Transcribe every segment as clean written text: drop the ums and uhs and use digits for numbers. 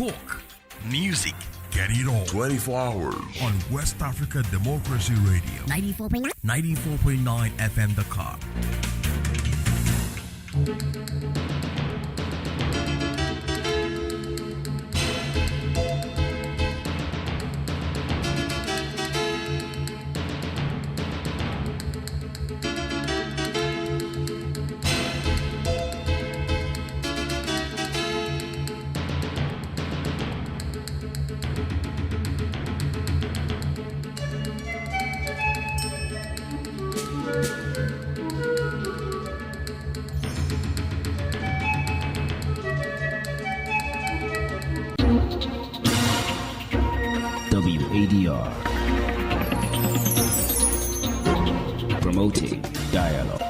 Talk, music, get it all. 24 hours. On West Africa Democracy Radio. 94.9 FM Dakar. WADR, promoting dialogue.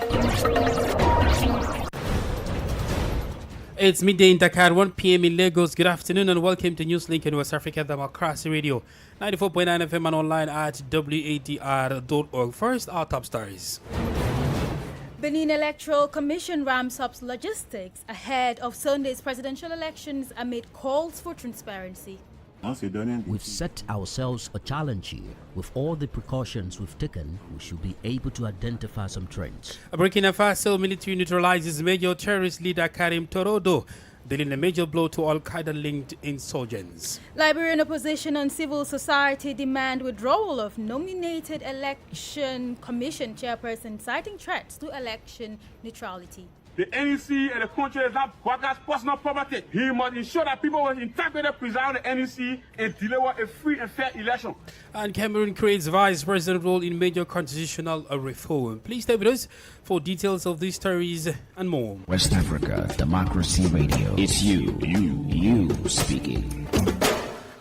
It's midday in Dakar, 1 p.m. in Lagos. Good afternoon and welcome to Newslink in West Africa Democracy Radio, 94.9 FM and online at wadr.org. First, our top stories. Benin Electoral Commission ramps up logistics ahead of Sunday's presidential elections amid calls for transparency. We've set ourselves a challenge here. With all the precautions we've taken, we should be able to identify some trends. Burkina Faso military neutralizes major terrorist leader Karim Torodo, dealing a major blow to Al-Qaeda-linked insurgents. Liberian opposition and civil society demand withdrawal of nominated election commission chairperson, citing threats to election neutrality. The NEC and the country is not Waga's personal property. He must ensure that people will integrate preside the NEC and deliver a free and fair election. And Cameroon creates vice president role in major constitutional reform. Please stay with us for details of these stories and more. West Africa Democracy Radio. It's you speaking.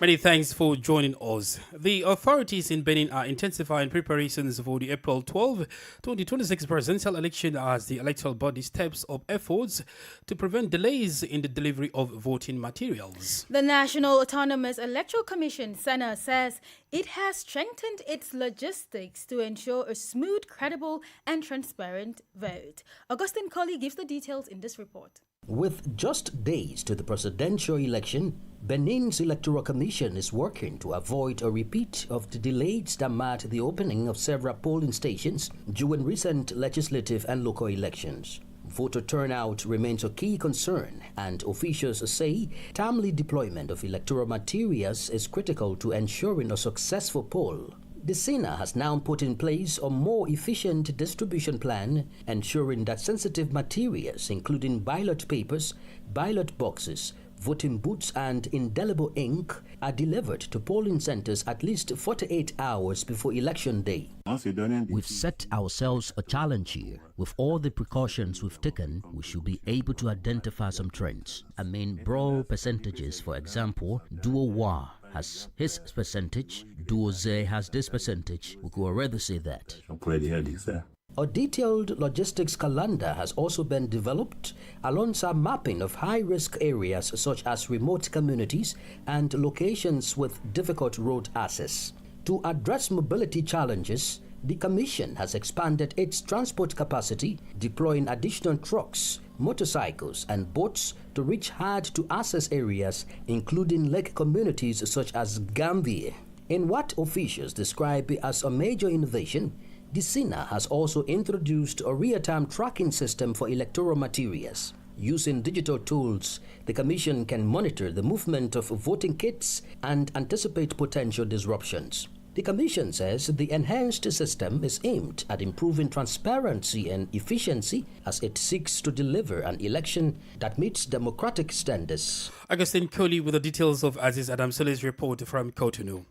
Many thanks for joining us. The authorities in Benin are intensifying preparations for the April 12, 2026 presidential election as the electoral body steps up efforts to prevent delays in the delivery of voting materials. The National Autonomous Electoral Commission, SENA, says it has strengthened its logistics to ensure a smooth, credible and transparent vote. Augustine Colley gives the details in this report. With just days to the presidential election, Benin's Electoral Commission is working to avoid a repeat of the delays that marked the opening of several polling stations during recent legislative and local elections. Voter turnout remains a key concern, and officials say timely deployment of electoral materials is critical to ensuring a successful poll. The SENA has now put in place a more efficient distribution plan, ensuring that sensitive materials, including ballot papers, ballot boxes, voting booths, and indelible ink, are delivered to polling centers at least 48 hours before election day. We've set ourselves a challenge here. With all the precautions we've taken, we should be able to identify some trends. Broad percentages, for example, Duo has his percentage, Duo Z has this percentage. We could already say that. A detailed logistics calendar has also been developed alongside mapping of high-risk areas such as remote communities and locations with difficult road access. To address mobility challenges, the Commission has expanded its transport capacity, deploying additional trucks, motorcycles and boats to reach hard-to-access areas, including lake communities such as Gambia. In what officials describe as a major innovation, the SENA has also introduced a real-time tracking system for electoral materials. Using digital tools, the Commission can monitor the movement of voting kits and anticipate potential disruptions. The Commission says the enhanced system is aimed at improving transparency and efficiency as it seeks to deliver an election that meets democratic standards. Augustine Colley with the details of Aziz Adamsole's report from Cotonou.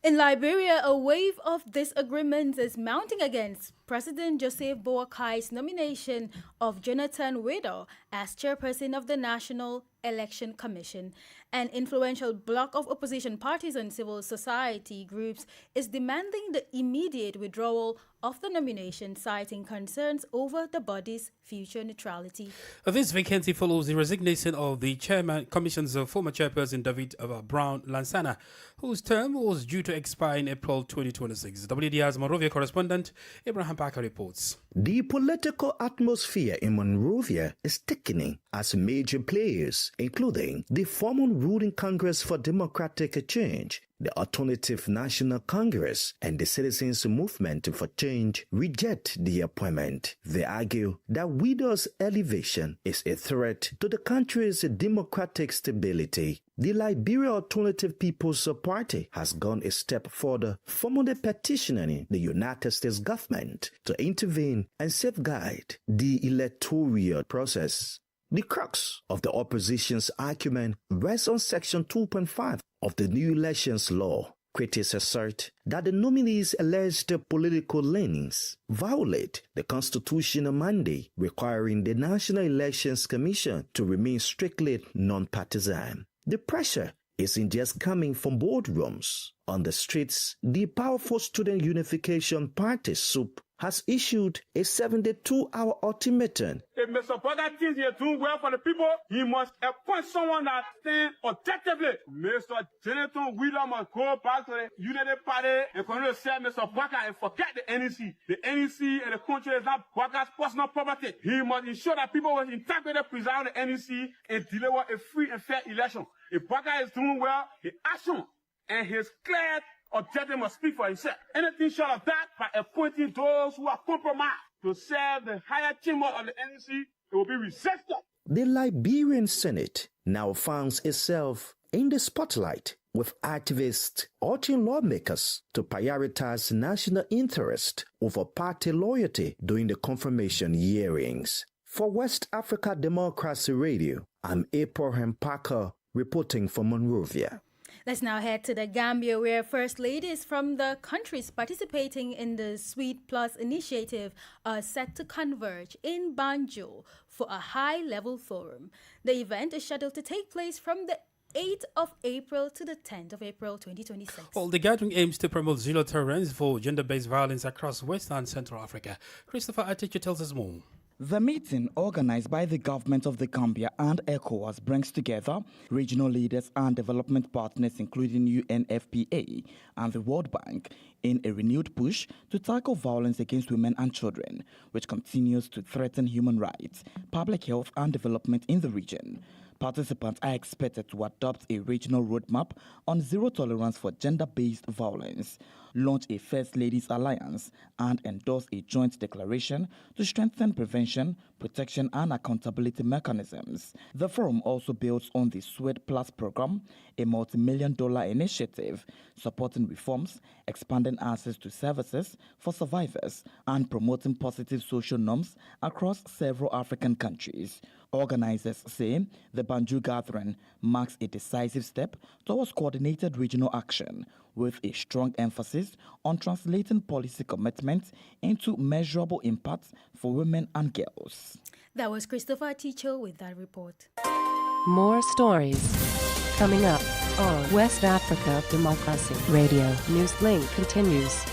In Liberia, a wave of disagreements is mounting against President Joseph Boakai's nomination of Jonathan Wadr as chairperson of the National Election Commission. An influential bloc of opposition parties and civil society groups is demanding the immediate withdrawal of the nomination, citing concerns over the body's future neutrality. This vacancy follows the resignation of the Commission's former chairperson, David Brown Lansana, whose term was due to expire in April 2026. WDR's Monrovia correspondent, Abraham Mpaka reports. The political atmosphere in Monrovia is thickening as major players, including the former ruling Congress for Democratic Change, the Alternative National Congress, and the Citizens Movement for Change, reject the appointment. They argue that Wadr's elevation is a threat to the country's democratic stability. The Liberia Alternative People's Party has gone a step further, formally petitioning the United States government to intervene and safeguard the electoral process. The crux of the opposition's argument rests on Section 2.5 of the new elections law. Critics assert that the nominees' alleged political leanings violate the constitutional mandate requiring the National Elections Commission to remain strictly non-partisan. The pressure isn't just coming from boardrooms. On the streets, the powerful Student Unification Party, SUP, has issued a 72-hour ultimatum. If Mr. Bugger thinks he is doing well for the people, he must appoint someone that stands objectively. Mr. Jonathan William must go back to the United Party and continue to say Mr. Bugger and forget the NEC. The NEC and the country is not Bugger's personal property. He must ensure that people will integrate preside the NEC and deliver a free and fair election. If Bugger is doing well, his action and his clear objective must speak for himself. Anything short of that, by appointing those who are compromised to serve the higher chamber of the NEC, it will be resisted. The Liberian Senate now finds itself in the spotlight, with activists urging lawmakers to prioritize national interest over party loyalty during the confirmation hearings. For West Africa Democracy Radio, I'm Abraham Parker reporting from Monrovia. Let's now head to the Gambia, where first ladies from the countries participating in the Sweet Plus initiative are set to converge in Banjul for a high-level forum. The event is scheduled to take place from the 8th of April to the 10th of April 2026. Well, the gathering aims to promote zero tolerance for gender-based violence across West and Central Africa. Christopher Atichu tells us more. The meeting, organized by the government of the Gambia and ECOWAS, brings together regional leaders and development partners including UNFPA and the World Bank in a renewed push to tackle violence against women and children, which continues to threaten human rights, public health and development in the region. Participants are expected to adopt a regional roadmap on zero tolerance for gender-based violence, launch a First Ladies Alliance, and endorse a joint declaration to strengthen prevention, protection, and accountability mechanisms. The forum also builds on the Sweet Plus program, a multi-million-dollar initiative supporting reforms, expanding access to services for survivors, and promoting positive social norms across several African countries. Organizers say the Banjul gathering marks a decisive step towards coordinated regional action, with a strong emphasis on translating policy commitments into measurable impacts for women and girls. That was Christopher Ticho with that report. More stories coming up on West Africa Democracy Radio. Newslink continues.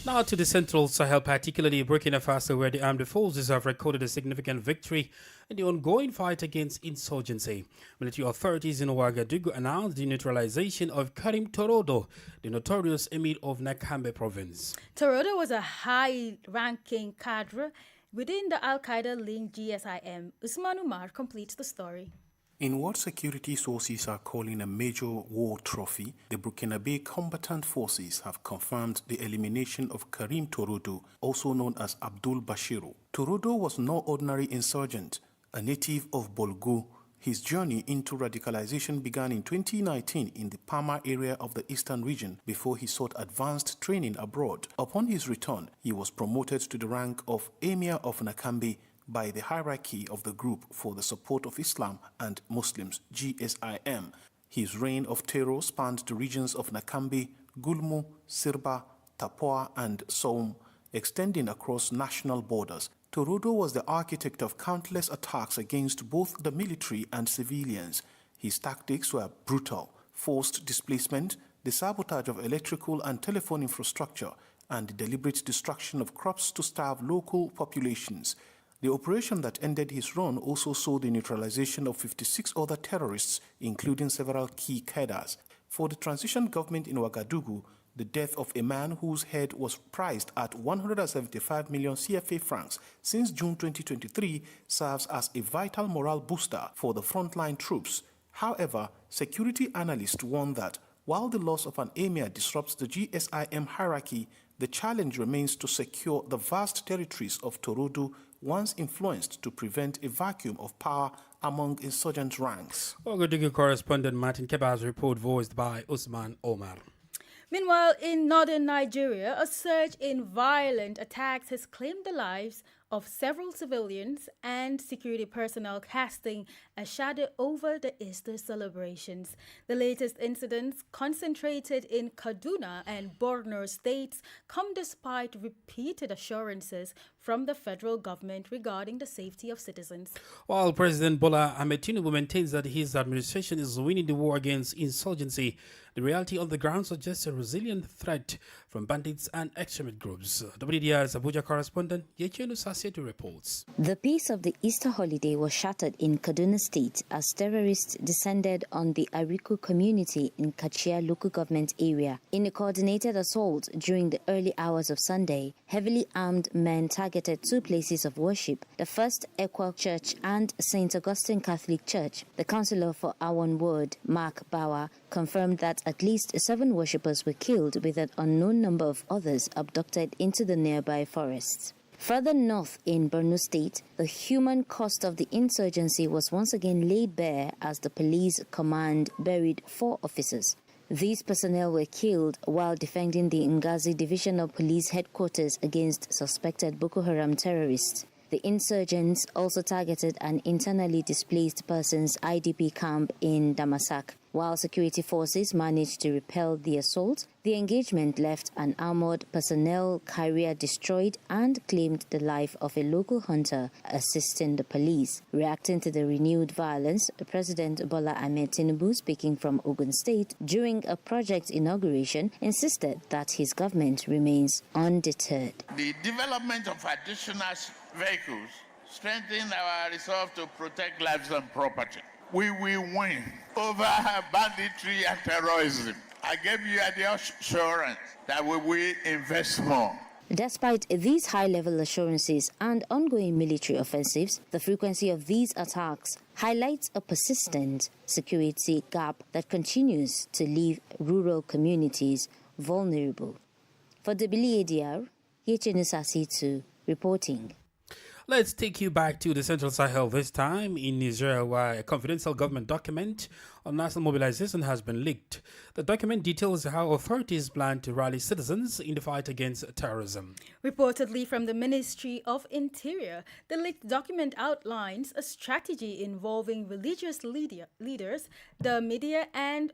Now to the Central Sahel, particularly Burkina Faso, where the armed forces have recorded a significant victory in the ongoing fight against insurgency. Military authorities in Ouagadougou announced the neutralization of Karim Torodo, the notorious emir of Nakambe province. Torodo was a high-ranking cadre within the Al-Qaeda-linked GSIM. Usman Umar completes the story. In what security sources are calling a major war trophy, the Burkinabe combatant forces have confirmed the elimination of Karim Torodo, also known as Abdul Bashiru. Torodo was no ordinary insurgent, a native of Bolgo. His journey into radicalization began in 2019 in the Pama area of the eastern region before he sought advanced training abroad. Upon his return, he was promoted to the rank of Emir of Nakambe by the hierarchy of the Group for the Support of Islam and Muslims, GSIM. His reign of terror spanned the regions of Nakambe, Gulmu, Sirba, Tapoa, and Soum, extending across national borders. Torodo was the architect of countless attacks against both the military and civilians. His tactics were brutal: forced displacement, the sabotage of electrical and telephone infrastructure, and the deliberate destruction of crops to starve local populations. The operation that ended his run also saw the neutralization of 56 other terrorists, including several key cadres. For the transition government in Ouagadougou, The death of a man whose head was priced at 175 million CFA francs since June 2023 serves as a vital morale booster for the frontline troops. However, security analysts warn that while the loss of an emir disrupts the GSIM hierarchy, the challenge remains to secure the vast territories of Torodo once influenced to prevent a vacuum of power among insurgent ranks. Ouagadougou correspondent Martin Keba's report voiced by Usman Omar. Meanwhile, in northern Nigeria, a surge in violent attacks has claimed the lives of several civilians and security personnel, casting a shadow over the Easter celebrations. The latest incidents, concentrated in Kaduna and Borno states, come despite repeated assurances from the federal government regarding the safety of citizens. While President Bola Ahmed Tinubu maintains that his administration is winning the war against insurgency, the reality on the ground suggests a resilient threat from bandits and extremist groups. WDR's Abuja correspondent Yechenu Sasietu reports. The peace of the Easter holiday was shattered in Kaduna State as terrorists descended on the Ariku community in Kachia local government area. In a coordinated assault during the early hours of Sunday, heavily armed men targeted two places of worship, the First Ekwa Church and St. Augustine Catholic Church. The councillor for Awon Ward, Mark Bawa, confirmed that at least 7 worshippers were killed with an unknown number of others abducted into the nearby forests. Further north in Borno State, the human cost of the insurgency was once again laid bare as the police command buried 4 officers. These personnel were killed while defending the Ngazi Division of Police headquarters against suspected Boko Haram terrorists. The insurgents also targeted an internally displaced persons IDP camp in Damasak. While security forces managed to repel the assault, the engagement left an armored personnel carrier destroyed and claimed the life of a local hunter assisting the police. Reacting to the renewed violence, President Bola Ahmed Tinubu, speaking from Ogun State during a project inauguration, insisted that his government remains undeterred. The development of additional vehicles strengthen our resolve to protect lives and property. We will win over banditry and terrorism. I give you the assurance that we will invest more. Despite these high-level assurances and ongoing military offensives, the frequency of these attacks highlights a persistent security gap that continues to leave rural communities vulnerable. For WADR, Yechenu Sasietu reporting. Let's take you back to the Central Sahel, this time in Niger, where a confidential government document on national mobilization has been leaked. The document details how authorities plan to rally citizens in the fight against terrorism. Reportedly from the Ministry of Interior, the leaked document outlines a strategy involving religious leaders, the media, and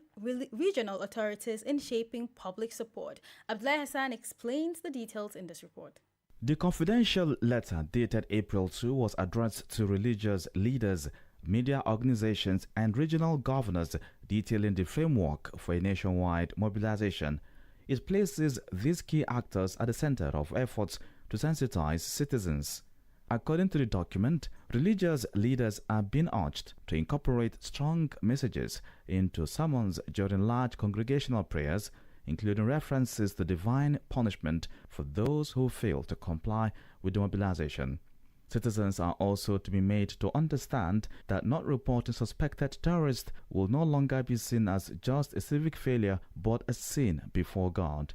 regional authorities in shaping public support. Abdullah Hassan explains the details in this report. The confidential letter dated April 2 was addressed to religious leaders, media organizations, and regional governors, detailing the framework for a nationwide mobilization. It places these key actors at the center of efforts to sensitize citizens. According to the document, religious leaders are being urged to incorporate strong messages into sermons during large congregational prayers, including references to divine punishment for those who fail to comply with the mobilization. Citizens are also to be made to understand that not reporting suspected terrorists will no longer be seen as just a civic failure but a sin before God.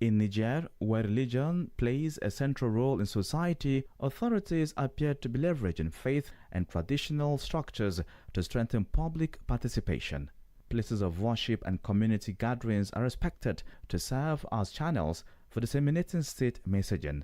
In Niger, where religion plays a central role in society, authorities appear to be leveraging faith and traditional structures to strengthen public participation. Places of worship and community gatherings are expected to serve as channels for disseminating state messaging.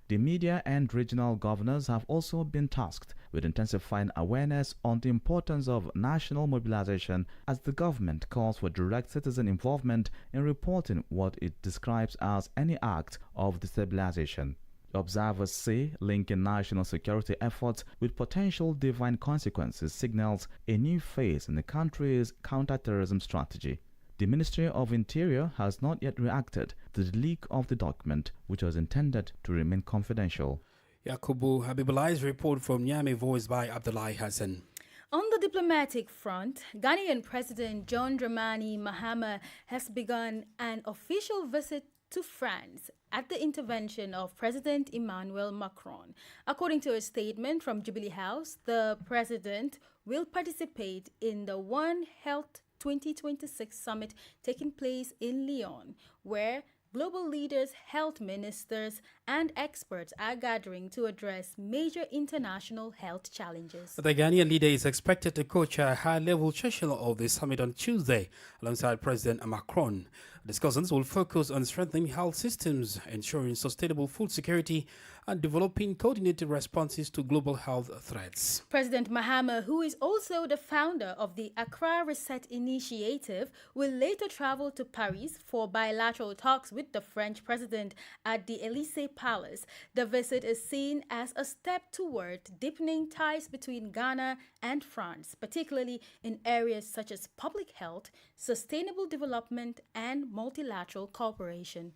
The media and regional governors have also been tasked with intensifying awareness on the importance of national mobilization as the government calls for direct citizen involvement in reporting what it describes as any act of destabilization. Observers say linking national security efforts with potential divine consequences signals a new phase in the country's counter-terrorism strategy. The Ministry of Interior has not yet reacted to the leak of the document, which was intended to remain confidential. Yakubu Habibullah's report from Niamey, voiced by Abdullahi Hassan. On the diplomatic front, Ghanaian President John Dramani Mahama has begun an official visit to France at the intervention of President Emmanuel Macron. According to a statement from Jubilee House, the president will participate in the One Health 2026 summit taking place in Lyon, where global leaders, health ministers, and experts are gathering to address major international health challenges. The Ghanaian leader is expected to co-chair a high-level session of the summit on Tuesday alongside President Macron. Discussions will focus on strengthening health systems, ensuring sustainable food security, and developing coordinated responses to global health threats. President Mahama, who is also the founder of the Accra Reset Initiative, will later travel to Paris for bilateral talks with the French president at the Élysée Palace. The visit is seen as a step toward deepening ties between Ghana and France, particularly in areas such as public health, sustainable development, and multilateral cooperation.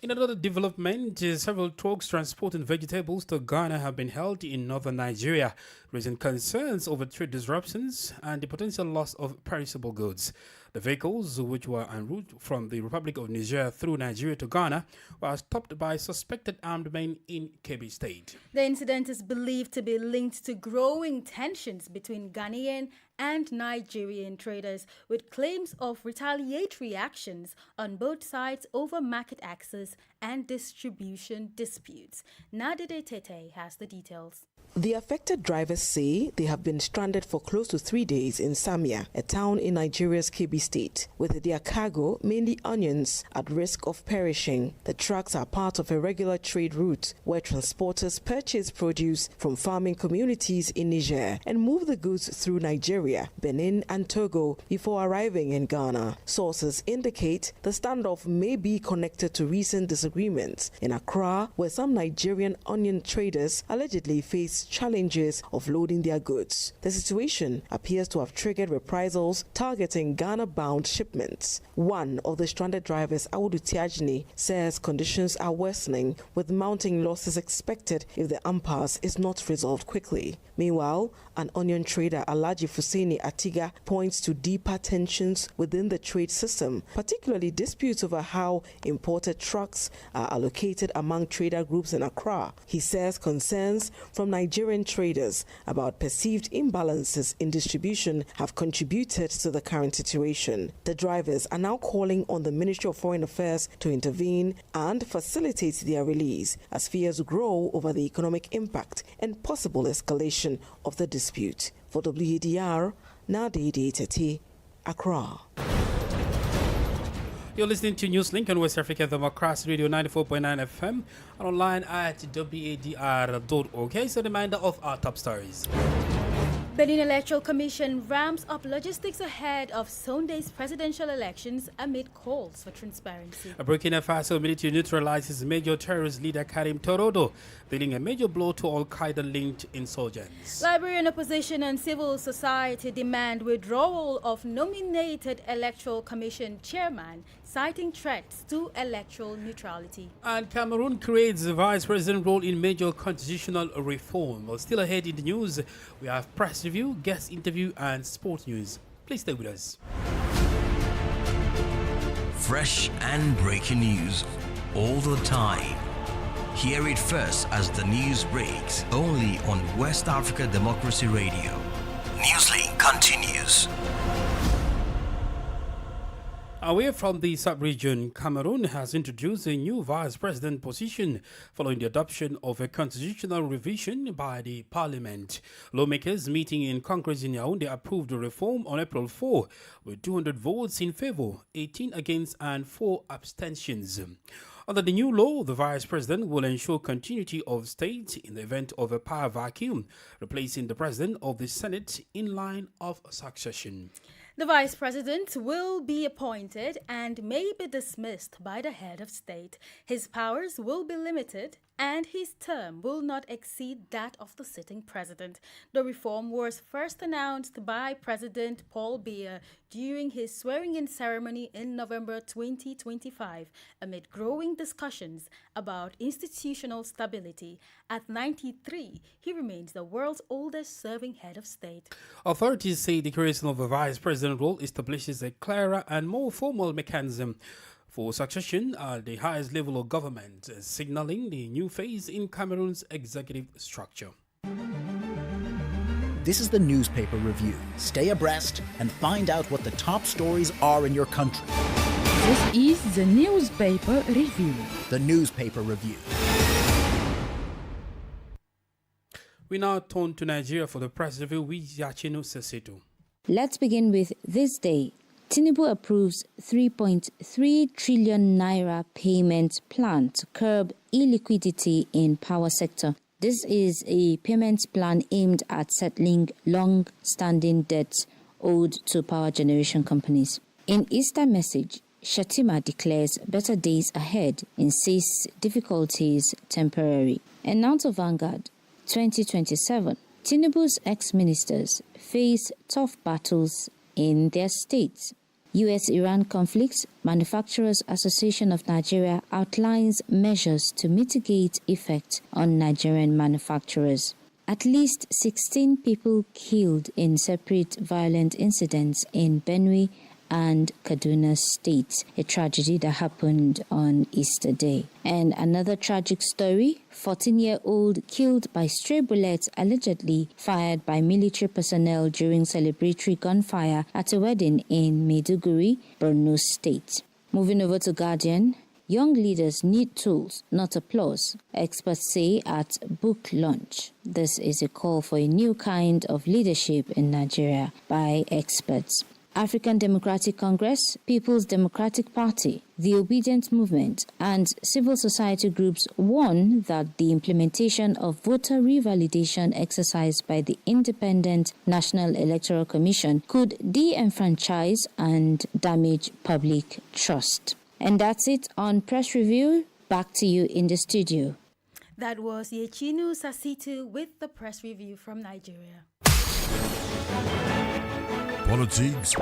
In another development, several trucks transporting vegetables to Ghana have been held in northern Nigeria, raising concerns over trade disruptions and the potential loss of perishable goods. The vehicles, which were en route from the Republic of Niger through Nigeria to Ghana, were stopped by suspected armed men in Kebbi State. The incident is believed to be linked to growing tensions between Ghanaian and Nigerian traders, with claims of retaliatory actions on both sides over market access and distribution disputes. Nadide Tete has the details. The affected drivers say they have been stranded for close to 3 days in Samia, a town in Nigeria's Kebbi State, with their cargo, mainly onions, at risk of perishing. The trucks are part of a regular trade route where transporters purchase produce from farming communities in Niger and move the goods through Nigeria, Benin, and Togo before arriving in Ghana. Sources indicate the standoff may be connected to recent disagreements in Accra, where some Nigerian onion traders allegedly face challenges of loading their goods. The situation appears to have triggered reprisals targeting Ghana-bound shipments. One of the stranded drivers, Audu Tiajni, says conditions are worsening, with mounting losses expected if the impasse is not resolved quickly. Meanwhile, an onion trader, Alaji Fusini Atiga, points to deeper tensions within the trade system, particularly disputes over how imported trucks are allocated among trader groups in Accra. He says concerns from Nigerian traders about perceived imbalances in distribution have contributed to the current situation. The drivers are now calling on the Ministry of Foreign Affairs to intervene and facilitate their release as fears grow over the economic impact and possible escalation of the dispute. For WADR, Nadede Tete, Accra. You're listening to Newslink on West Africa Democracy Radio 94.9 FM and online at wadr.org. Here's a reminder of our top stories. Benin Electoral Commission ramps up logistics ahead of Sunday's presidential elections amid calls for transparency. Burkina Faso military neutralizes major terrorist leader Karim Torodo, dealing a major blow to Al-Qaeda-linked insurgents. Liberian opposition and civil society demand withdrawal of nominated Electoral Commission chairman, citing threats to electoral neutrality. And Cameroon creates a vice president role in major constitutional reform. Well, still ahead in the news, we have press review, guest interview, and sports news. Please stay with us. Fresh and breaking news all the time. Hear it first as the news breaks, only on West Africa Democracy Radio. Newslink continues. Away from the sub-region, Cameroon has introduced a new vice president position following the adoption of a constitutional revision by the parliament. Lawmakers meeting in Congress in Yaoundé approved the reform on April 4 with 200 votes in favor, 18 against and 4 abstentions. Under the new law, the vice president will ensure continuity of state in the event of a power vacuum, replacing the president of the Senate in line of succession. The vice president will be appointed and may be dismissed by the head of state. His powers will be limited and his term will not exceed that of the sitting president. The reform was first announced by President Paul Biya during his swearing-in ceremony in November 2025, amid growing discussions about institutional stability. At 93, he remains the world's oldest serving head of state. Authorities say the creation of a vice president role establishes a clearer and more formal mechanism for succession at the highest level of government, signaling the new phase in Cameroon's executive structure. This is the newspaper review. Stay abreast and find out what the top stories are in your country. This is the newspaper review. The newspaper review. We now turn to Nigeria for the press review with Yachino Seseto. Let's begin with this day. Tinubu approves 3.3 trillion naira payment plan to curb illiquidity in power sector. This is a payment plan aimed at settling long-standing debts owed to power generation companies. In Easter message, Shatima declares better days ahead, insists difficulties temporary. And now to Vanguard, 2027. Tinubu's ex-ministers face tough battles in their states. U.S.-Iran conflict, Manufacturers Association of Nigeria outlines measures to mitigate effect on Nigerian manufacturers. At least 16 people killed in separate violent incidents in Benue and Kaduna states, a tragedy that happened on Easter Day. And another tragic story, 14-year-old killed by stray bullets allegedly fired by military personnel during celebratory gunfire at a wedding in Maiduguri, Borno State. Moving over to Guardian, young leaders need tools, not applause, experts say at book launch. This is a call for a new kind of leadership in Nigeria by experts. African Democratic Congress, People's Democratic Party, the Obedient Movement, and civil society groups warn that the implementation of voter revalidation exercise by the Independent National Electoral Commission could de-enfranchise and damage public trust. And that's it on Press Review. Back to you in the studio. That was Yechinu Sasitu with the Press Review from Nigeria. Politics,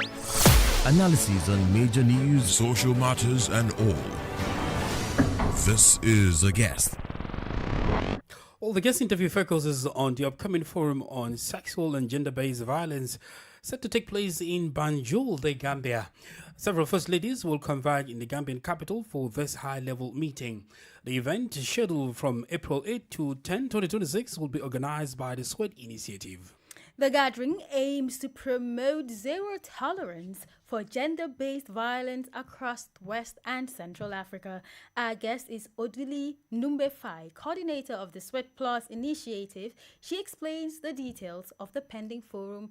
analysis on major news, social matters, and all. This is A Guest. Well, the guest interview focuses on the upcoming forum on sexual and gender-based violence set to take place in Banjul, the Gambia. Several First Ladies will converge in the Gambian capital for this high-level meeting. The event, scheduled from April 8 to 10, 2026, will be organized by the SWED Initiative. The gathering aims to promote zero tolerance for gender-based violence across West and Central Africa. Our guest is Odili Numbefai, coordinator of the Sweat Plus initiative. She explains the details of the pending forum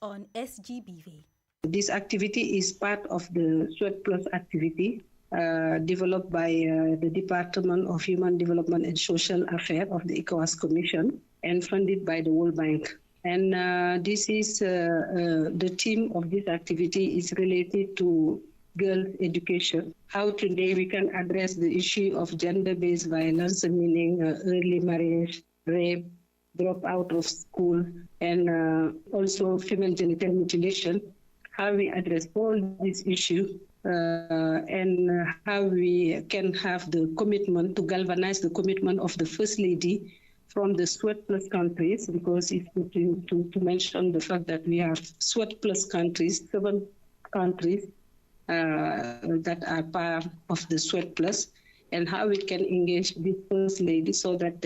on SGBV. This activity is part of the Sweat Plus activity developed by the Department of Human Development and Social Affairs of the ECOWAS Commission and funded by the World Bank. And this is the theme of this activity is related to girls' education. How today we can address the issue of gender-based violence, meaning early marriage, rape, drop out of school, and also female genital mutilation. How we address all these issues and how we can have the commitment to galvanize the commitment of the First Lady from the Sweat Plus countries, because it's to mention the fact that we have Sweat Plus countries, 7 countries that are part of the Sweat Plus, and how we can engage this First Lady so that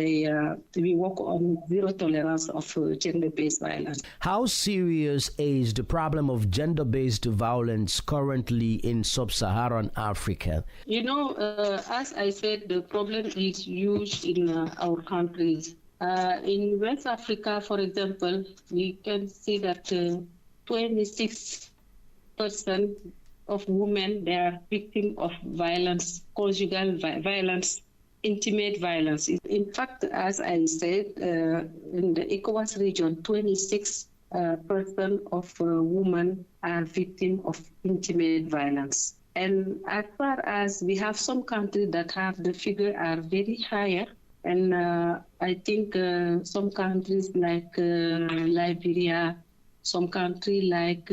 we work on zero tolerance of gender-based violence. How serious is the problem of gender-based violence currently in sub-Saharan Africa? You know, as I said, the problem is huge in our countries. In West Africa, for example, we can see that 26% of women, they are victims of violence, conjugal violence, intimate violence. In fact, as I said, in the ECOWAS region, 26% of women are victims of intimate violence. And as far as we have some countries that have the figure are very higher, And I think some countries like Liberia, some countries like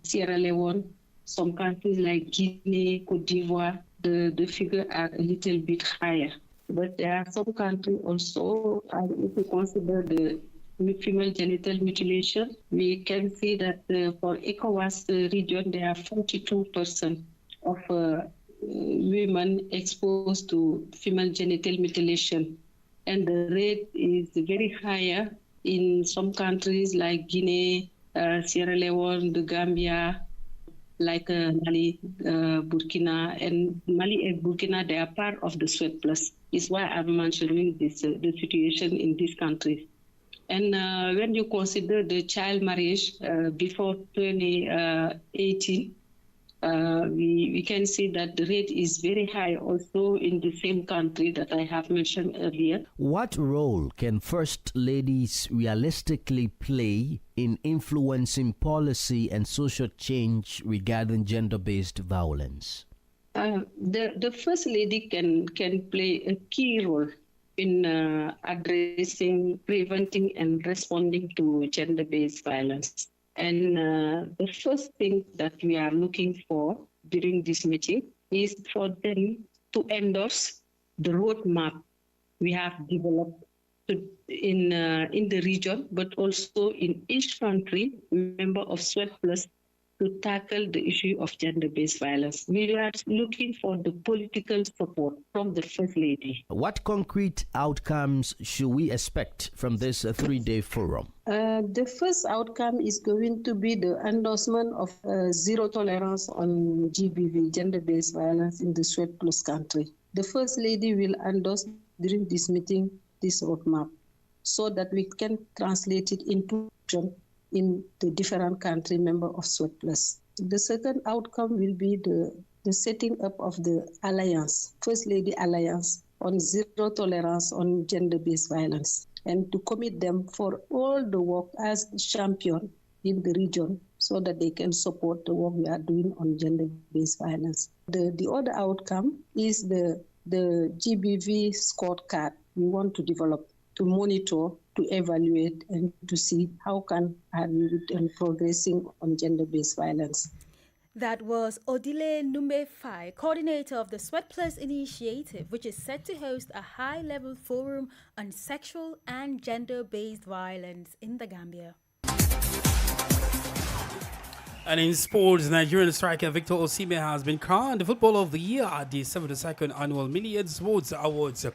Sierra Leone, some countries like Guinea, Cote d'Ivoire, the figure are a little bit higher. But there are some countries also, if we consider the female genital mutilation, we can see that for ECOWAS region, there are 42% of women exposed to female genital mutilation. And the rate is very higher in some countries like Guinea, Sierra Leone, the Gambia, like Mali, Burkina. And Mali and Burkina, they are part of the SWET Plus. It's why I'm mentioning this, the situation in these countries. And when you consider the child marriage before 2018, we can see that the rate is very high also in the same country that I have mentioned earlier. What role can First Ladies realistically play in influencing policy and social change regarding gender-based violence? The First Lady can play a key role in addressing, preventing, and responding to gender-based violence. And the first thing that we are looking for during this meeting is for them to endorse the roadmap we have developed in the region, but also in each country, member of SWET Plus, to tackle the issue of gender-based violence. We are looking for the political support from the First Lady. What concrete outcomes should we expect from this three-day forum? The first outcome is going to be the endorsement of zero tolerance on GBV, gender-based violence, in the SWET Plus country. The First Lady will endorse during this meeting this roadmap so that we can translate it into action in the different country member of SWET Plus. The second outcome will be the setting up of the alliance, First Lady Alliance on zero tolerance on gender-based violence, and to commit them for all the work as champion in the region so that they can support the work we are doing on gender-based violence. The other outcome is the GBV scorecard we want to develop to monitor, to evaluate, and to see how can we be progressing on gender-based violence. That was Odile Numefai, coordinator of the SWET Plus initiative, which is set to host a high-level forum on sexual and gender-based violence in the Gambia. And in sports, Nigerian striker Victor Osimhen has been crowned Footballer of the Year at the 72nd Annual Million Sports Awards.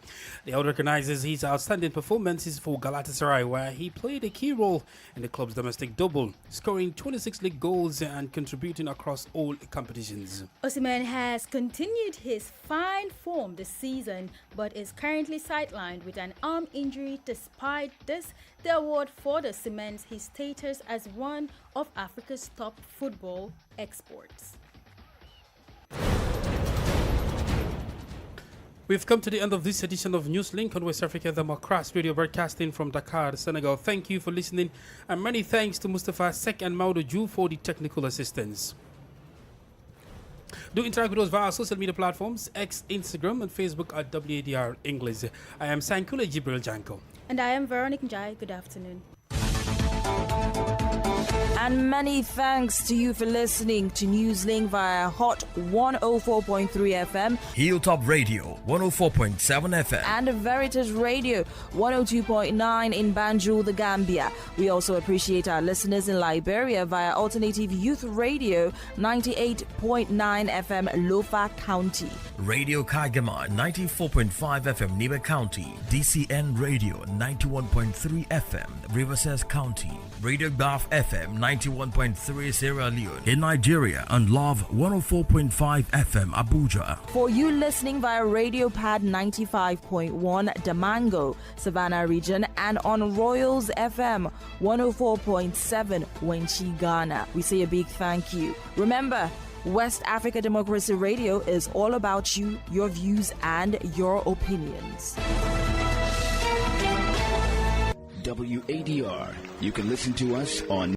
The award recognizes his outstanding performances for Galatasaray, where he played a key role in the club's domestic double, scoring 26 league goals and contributing across all competitions. Osimhen has continued his fine form this season, but is currently sidelined with an arm injury. Despite this, the award further cements his status as one of Africa's top football exports. We've come to the end of this edition of Newslink on West Africa Democracy Radio, broadcasting from Dakar, Senegal. Thank you for listening, and many thanks to Mustafa Sek and Maudo Ju for the technical assistance. Do interact with us via our social media platforms, X, Instagram, and Facebook at WADR English. I am Sankule Jibril Janko. And I am Veronica Njai. Good afternoon. And many thanks to you for listening to Newslink via Hot 104.3 FM, Hilltop Radio 104.7 FM, and Veritas Radio 102.9 in Banjul, the Gambia. We also appreciate our listeners in Liberia via Alternative Youth Radio 98.9 FM, Lofa County, Radio Kagama 94.5 FM, Nibe County, DCN Radio 91.3 FM, Riverside County, Radio Gulf FM 91.3 Sierra Leone in Nigeria, and Love 104.5 FM Abuja. For you listening via Radio Pad 95.1 Damango, Savannah region, and on Royals FM 104.7 Wenchi, Ghana, we say a big thank you. Remember, West Africa Democracy Radio is all about you, your views, and your opinions. WADR. You can listen to us on